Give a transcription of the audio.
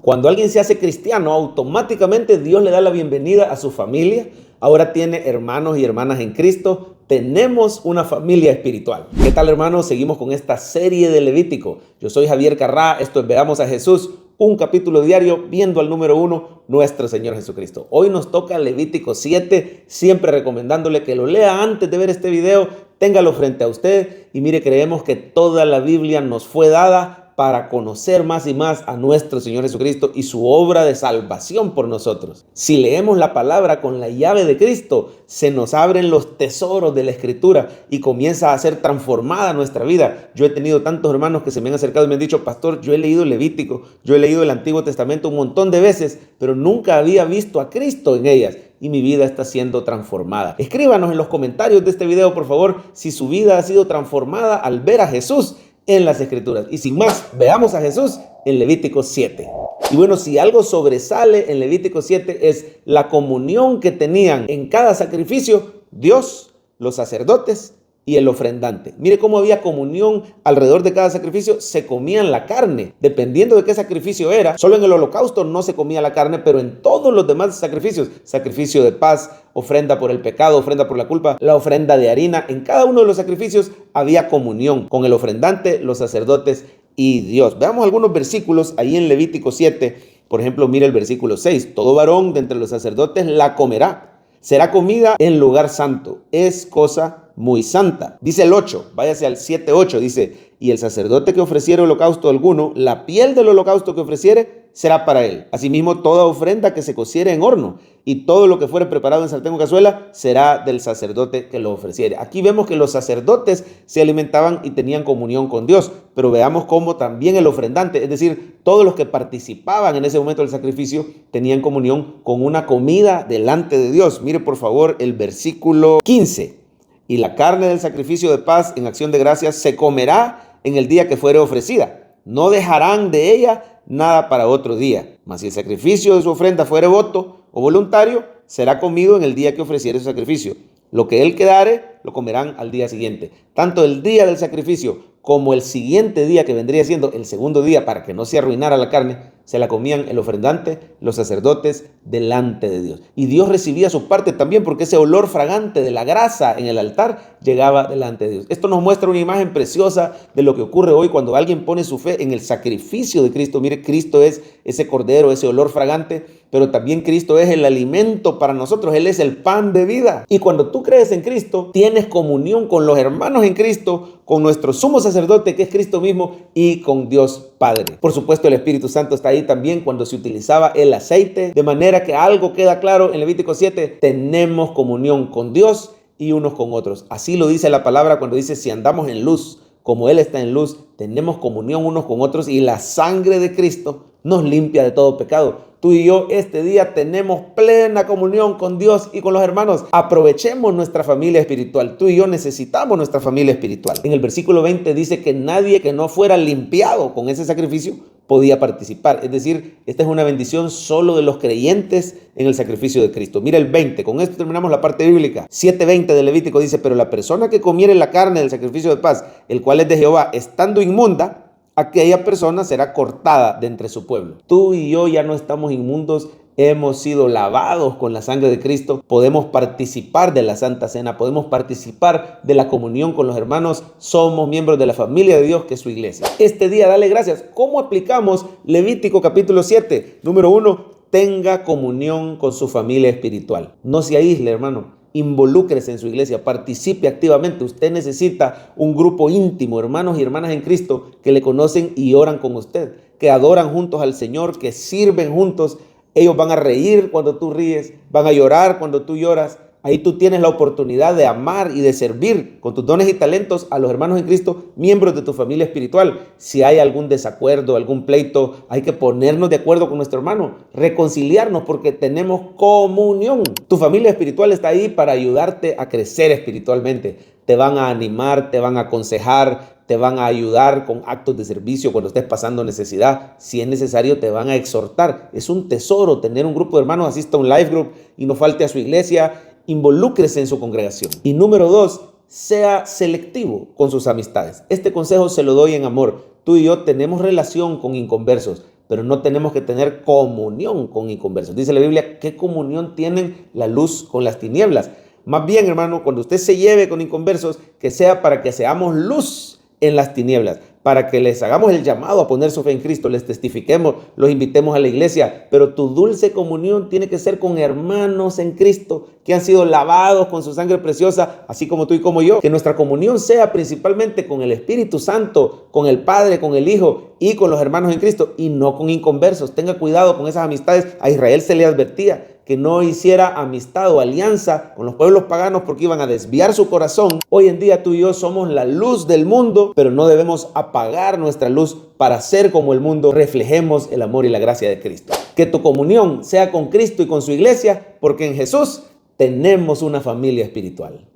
Cuando alguien se hace cristiano, automáticamente Dios le da la bienvenida a su familia. Ahora tiene hermanos y hermanas en Cristo. Tenemos una familia espiritual. ¿Qué tal, hermanos? Seguimos con esta serie de Levítico. Yo soy Javier Carrá. Esto es Veamos a Jesús, un capítulo diario viendo al número 1, nuestro Señor Jesucristo. Hoy nos toca Levítico 7, siempre recomendándole que lo lea antes de ver este video. Téngalo frente a usted y mire, creemos que toda la Biblia nos fue dada para conocer más y más a nuestro Señor Jesucristo y su obra de salvación por nosotros. Si leemos la palabra con la llave de Cristo, se nos abren los tesoros de la Escritura y comienza a ser transformada nuestra vida. Yo he tenido tantos hermanos que se me han acercado y me han dicho: pastor, yo he leído Levítico, yo he leído el Antiguo Testamento un montón de veces, pero nunca había visto a Cristo en ellas. Y mi vida está siendo transformada. Escríbanos en los comentarios de este video, por favor, si su vida ha sido transformada al ver a Jesús en las Escrituras. Y sin más, veamos a Jesús en Levítico 7. Y bueno, si algo sobresale en Levítico 7 es la comunión que tenían en cada sacrificio Dios, los sacerdotes y el ofrendante. Mire cómo había comunión alrededor de cada sacrificio. Se comían la carne, dependiendo de qué sacrificio era. Solo en el holocausto no se comía la carne, pero en todos los demás sacrificios, sacrificio de paz, ofrenda por el pecado, ofrenda por la culpa, la ofrenda de harina, en cada uno de los sacrificios había comunión con el ofrendante, los sacerdotes y Dios. Veamos algunos versículos ahí en Levítico 7. Por ejemplo, mire el versículo 6. Todo varón de entre los sacerdotes la comerá. Será comida en lugar santo. Es cosa muy santa. Dice el 8, váyase al 7:8, dice: y el sacerdote que ofreciere holocausto alguno, la piel del holocausto que ofreciere será para él. Asimismo, toda ofrenda que se cociere en horno y todo lo que fuere preparado en sartén o cazuela será del sacerdote que lo ofreciere. Aquí vemos que los sacerdotes se alimentaban y tenían comunión con Dios, pero veamos cómo también el ofrendante, es decir, todos los que participaban en ese momento del sacrificio, tenían comunión con una comida delante de Dios. Mire por favor el versículo 15. Y la carne del sacrificio de paz en acción de gracias se comerá en el día que fuere ofrecida. No dejarán de ella nada para otro día. Mas si el sacrificio de su ofrenda fuere voto o voluntario, será comido en el día que ofreciere su sacrificio. Lo que él quedare, lo comerán al día siguiente. Tanto el día del sacrificio como el siguiente día, que vendría siendo el segundo día, para que no se arruinara la carne, se la comían el ofrendante, los sacerdotes, delante de Dios. Y Dios recibía su parte también, porque ese olor fragante de la grasa en el altar llegaba delante de Dios. Esto nos muestra una imagen preciosa de lo que ocurre hoy cuando alguien pone su fe en el sacrificio de Cristo. Mire, Cristo es ese cordero, ese olor fragante, pero también Cristo es el alimento para nosotros. Él es el pan de vida. Y cuando tú crees en Cristo, tienes comunión con los hermanos en Cristo, con nuestro sumo sacerdote, que es Cristo mismo, y con Dios Padre. Por supuesto, el Espíritu Santo está ahí también cuando se utilizaba el aceite, de manera que algo queda claro en Levítico 7, tenemos comunión con Dios y unos con otros. Así lo dice la palabra cuando dice: si andamos en luz, como Él está en luz, tenemos comunión unos con otros y la sangre de Cristo nos limpia de todo pecado. Tú y yo este día tenemos plena comunión con Dios y con los hermanos. Aprovechemos nuestra familia espiritual. Tú y yo necesitamos nuestra familia espiritual. En el versículo 20 dice que nadie que no fuera limpiado con ese sacrificio podía participar. Es decir, esta es una bendición solo de los creyentes en el sacrificio de Cristo. Mira el 20, con esto terminamos la parte bíblica. 7:20 de Levítico dice: pero la persona que comiere la carne del sacrificio de paz, el cual es de Jehová, estando inmunda, aquella persona será cortada de entre su pueblo. Tú y yo ya no estamos inmundos, hemos sido lavados con la sangre de Cristo, podemos participar de la Santa Cena, podemos participar de la comunión con los hermanos, somos miembros de la familia de Dios, que es su iglesia. Este día dale gracias. ¿Cómo aplicamos Levítico capítulo 7? Número 1, tenga comunión con su familia espiritual. No se aísle, hermano. Involúcrese en su iglesia, participe activamente. Usted necesita un grupo íntimo, hermanos y hermanas en Cristo, que le conocen y oran con usted, que adoran juntos al Señor, que sirven juntos. Ellos van a reír cuando tú ríes, van a llorar cuando tú lloras. Ahí tú tienes la oportunidad de amar y de servir con tus dones y talentos a los hermanos en Cristo, miembros de tu familia espiritual. Si hay algún desacuerdo, algún pleito, hay que ponernos de acuerdo con nuestro hermano, reconciliarnos, porque tenemos comunión. Tu familia espiritual está ahí para ayudarte a crecer espiritualmente. Te van a animar, te van a aconsejar, te van a ayudar con actos de servicio cuando estés pasando necesidad. Si es necesario, te van a exhortar. Es un tesoro tener un grupo de hermanos. Asista a un life group y no falte a su iglesia. Involúcrese en su congregación. Y número 2, sea selectivo con sus amistades. Este consejo se lo doy en amor. Tú y yo tenemos relación con inconversos, pero no tenemos que tener comunión con inconversos. Dice la Biblia, ¿qué comunión tienen la luz con las tinieblas? Más bien, hermano, cuando usted se lleve con inconversos, que sea para que seamos luz en las tinieblas, para que les hagamos el llamado a poner su fe en Cristo, les testifiquemos, los invitemos a la iglesia, pero tu dulce comunión tiene que ser con hermanos en Cristo que han sido lavados con su sangre preciosa, así como tú y como yo. Que nuestra comunión sea principalmente con el Espíritu Santo, con el Padre, con el Hijo y con los hermanos en Cristo, y no con inconversos. Tenga cuidado con esas amistades. A Israel se le advertía que no hiciera amistad o alianza con los pueblos paganos porque iban a desviar su corazón. Hoy en día tú y yo somos la luz del mundo, pero no debemos apagar nuestra luz para ser como el mundo. Reflejemos el amor y la gracia de Cristo. Que tu comunión sea con Cristo y con su iglesia, porque en Jesús tenemos una familia espiritual.